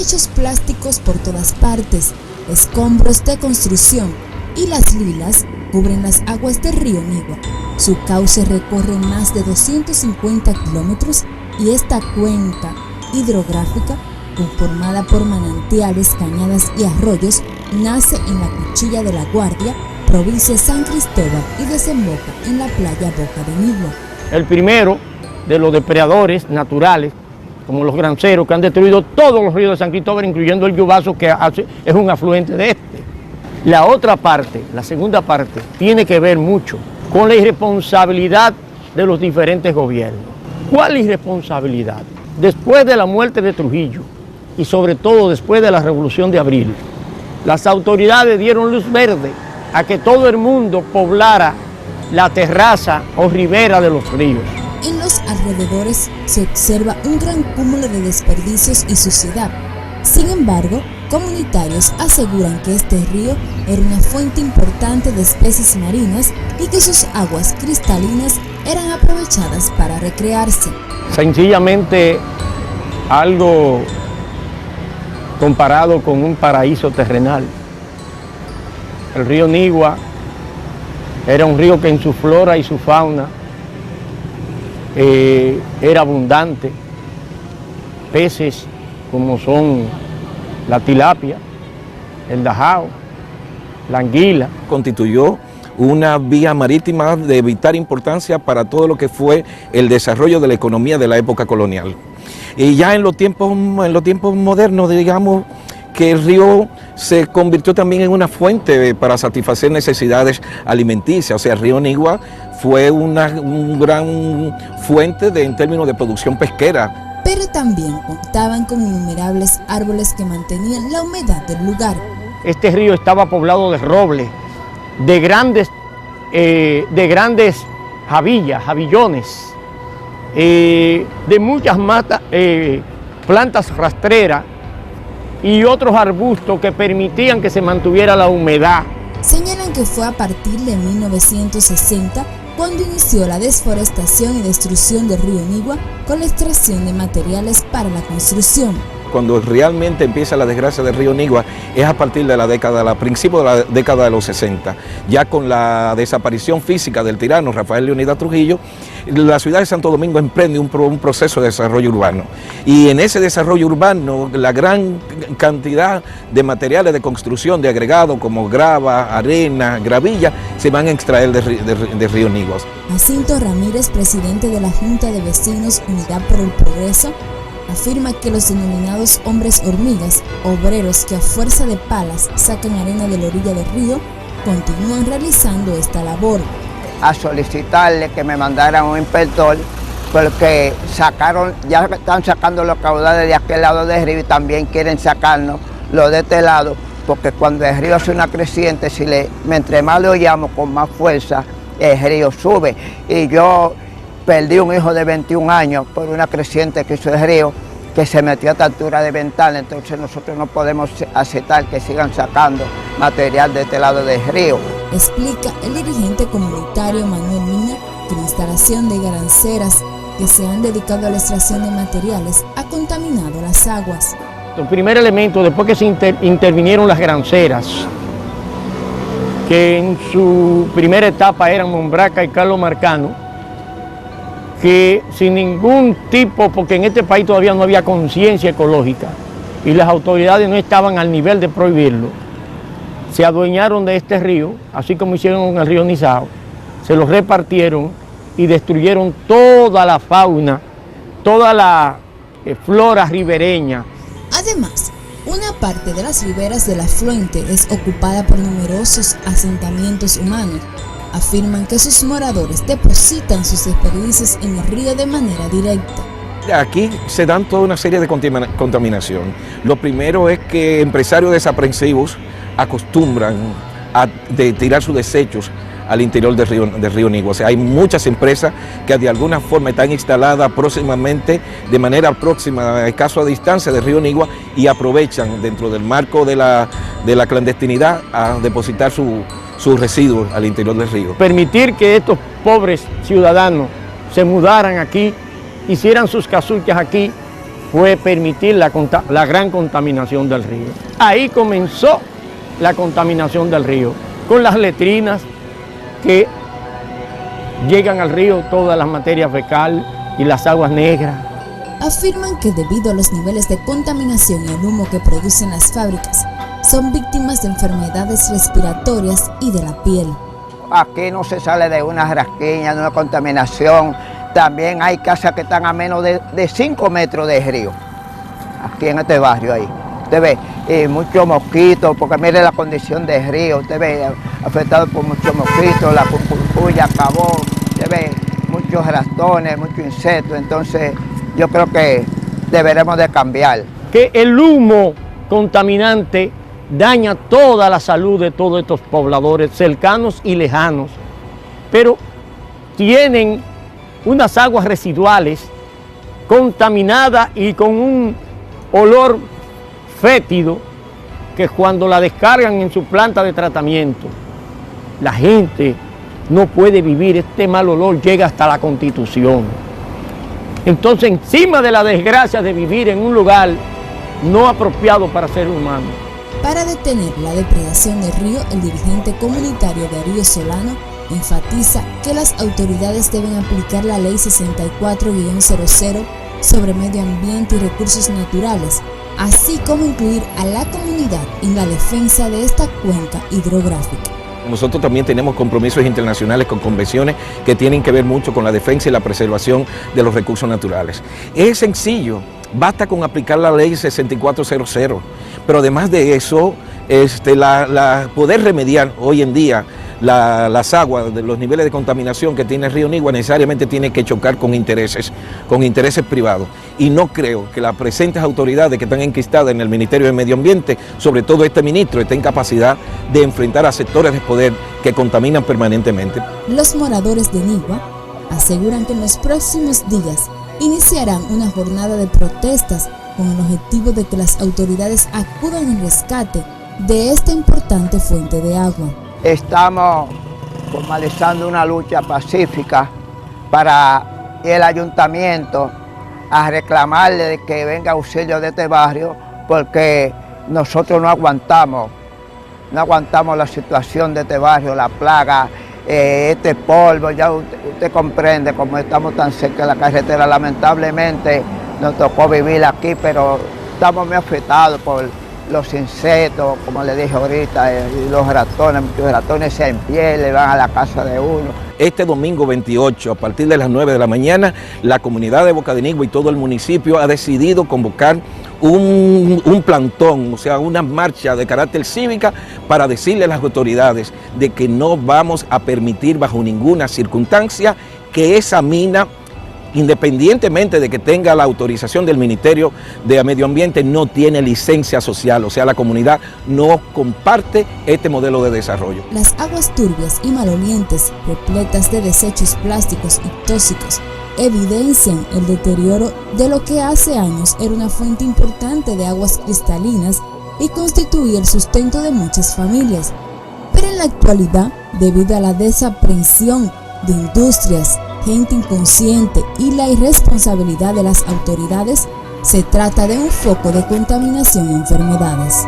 desechos plásticos por todas partes, escombros de construcción y las lilas cubren las aguas del río Nigua. Su cauce recorre más de 250 kilómetros y esta cuenca hidrográfica, conformada por manantiales, cañadas y arroyos, nace en la Cuchilla de la Guardia, provincia de San Cristóbal, y desemboca en la playa Boca de Nigua. El primero de los depredadores naturales, como los granceros, que han destruido todos los ríos de San Cristóbal, incluyendo el Yubazo, que es un afluente de este. La otra parte, la segunda parte, tiene que ver mucho con la irresponsabilidad de los diferentes gobiernos. ¿Cuál irresponsabilidad? Después de la muerte de Trujillo y sobre todo después de la Revolución de Abril, las autoridades dieron luz verde a que todo el mundo poblara la terraza o ribera de los ríos. En los alrededores se observa un gran cúmulo de desperdicios y suciedad. Sin embargo, comunitarios aseguran que este río era una fuente importante de especies marinas y que sus aguas cristalinas eran aprovechadas para recrearse. Sencillamente algo comparado con un paraíso terrenal. El río Nigua era un río que en su flora y su fauna era abundante. Peces como son la tilapia, el dajao, la anguila. Constituyó una vía marítima de vital importancia para todo lo que fue el desarrollo de la economía de la época colonial. Y ya en los tiempos modernos, digamos, que el río se convirtió también en una fuente para satisfacer necesidades alimenticias. O sea, el río Nigua fue una gran fuente en términos de producción pesquera. Pero también contaban con innumerables árboles que mantenían la humedad del lugar. Este río estaba poblado de robles, de grandes jabillones, de muchas matas, plantas rastreras y otros arbustos que permitían que se mantuviera la humedad. Señalan que fue a partir de 1960 cuando inició la desforestación y destrucción del río Nigua con la extracción de materiales para la construcción. Cuando realmente empieza la desgracia del río Nigua es a partir de principio de la década de los 60, ya con la desaparición física del tirano Rafael Leónidas Trujillo. La ciudad de Santo Domingo emprende un proceso de desarrollo urbano, y en ese desarrollo urbano la gran cantidad de materiales de construcción, de agregados como grava, arena, gravilla, se van a extraer del río Nigua. Jacinto Ramírez, presidente de la Junta de Vecinos Unidad por el Progreso, afirma que los denominados hombres hormigas, obreros que a fuerza de palas sacan arena de la orilla del río, continúan realizando esta labor. A solicitarle que me mandaran un inspector, porque ya están sacando los caudales de aquel lado del río y también quieren sacarnos los de este lado, porque cuando el río hace una creciente, entre más le oyamos con más fuerza, el río sube. Y yo perdí un hijo de 21 años por una creciente que hizo el río, que se metió a esta altura de ventana. Entonces nosotros no podemos aceptar que sigan sacando material de este lado del río. Explica el dirigente comunitario Manuel Mina que la instalación de garanceras que se han dedicado a la extracción de materiales ha contaminado las aguas. El primer elemento, después que se intervinieron las garanceras, que en su primera etapa eran Mombraca y Carlos Marcano, que sin ningún tipo, porque en este país todavía no había conciencia ecológica y las autoridades no estaban al nivel de prohibirlo, se adueñaron de este río, así como hicieron con el río Nizao, se los repartieron y destruyeron toda la fauna, toda la flora ribereña. Además, una parte de las riberas del afluente es ocupada por numerosos asentamientos humanos. Afirman que sus moradores depositan sus desperdicios en el río de manera directa. Aquí se dan toda una serie de contaminación. Lo primero es que empresarios desaprensivos acostumbran a tirar sus desechos al interior del río Nigua. O sea, hay muchas empresas que de alguna forma están instaladas de manera próxima, a escaso distancia del río Nigua, y aprovechan dentro del marco de la clandestinidad a depositar sus residuos al interior del río. Permitir que estos pobres ciudadanos se mudaran aquí, hicieran sus casuchas aquí, fue permitir la gran contaminación del río. Ahí comenzó la contaminación del río, con las letrinas que llegan al río, todas las materias fecales y las aguas negras. Afirman que debido a los niveles de contaminación y el humo que producen las fábricas, son víctimas de enfermedades respiratorias y de la piel. Aquí no se sale de una rasquiña, de una contaminación. También hay casas que están a menos de 5 metros del río, aquí en este barrio ahí. Usted ve muchos mosquitos, porque mire la condición del río, usted ve afectado por muchos mosquitos, la cucuruya acabó, usted ve muchos ratones, muchos insectos, entonces yo creo que deberemos de cambiar. Que el humo contaminante daña toda la salud de todos estos pobladores cercanos y lejanos, pero tienen unas aguas residuales contaminadas y con un olor fétido que cuando la descargan en su planta de tratamiento, la gente no puede vivir, este mal olor llega hasta la Constitución. Entonces, encima de la desgracia de vivir en un lugar no apropiado para ser humano. Para detener la depredación del río, el dirigente comunitario Darío Solano enfatiza que las autoridades deben aplicar la Ley 64-00 sobre medio ambiente y recursos naturales, así como incluir a la comunidad en la defensa de esta cuenca hidrográfica. Nosotros también tenemos compromisos internacionales con convenciones que tienen que ver mucho con la defensa y la preservación de los recursos naturales. Es sencillo, basta con aplicar la ley 6400, pero además de eso, poder remediar hoy en día las aguas, los niveles de contaminación que tiene el río Nigua necesariamente tiene que chocar con intereses privados. Y no creo que las presentes autoridades que están enquistadas en el Ministerio de Medio Ambiente, sobre todo este ministro, estén en capacidad de enfrentar a sectores de poder que contaminan permanentemente. Los moradores de Nigua aseguran que en los próximos días iniciarán una jornada de protestas con el objetivo de que las autoridades acudan en rescate de esta importante fuente de agua. Estamos formalizando una lucha pacífica para el ayuntamiento a reclamarle de que venga auxilio de este barrio, porque nosotros no aguantamos la situación de este barrio, la plaga, este polvo. Ya usted comprende, como estamos tan cerca de la carretera, lamentablemente nos tocó vivir aquí, pero estamos muy afectados por los insectos, como le dije ahorita, y los ratones. Muchos ratones se empielan, van a la casa de uno. Este domingo 28, a partir de las 9 de la mañana, la comunidad de Boca de Nigua y todo el municipio ha decidido convocar un plantón, o sea, una marcha de carácter cívica para decirle a las autoridades de que no vamos a permitir bajo ninguna circunstancia que esa mina, independientemente de que tenga la autorización del Ministerio de Medio Ambiente, no tiene licencia social, o sea, la comunidad no comparte este modelo de desarrollo. Las aguas turbias y malolientes, repletas de desechos plásticos y tóxicos, evidencian el deterioro de lo que hace años era una fuente importante de aguas cristalinas y constituía el sustento de muchas familias. Pero en la actualidad, debido a la desaprensión de industrias, gente inconsciente y la irresponsabilidad de las autoridades, se trata de un foco de contaminación y enfermedades.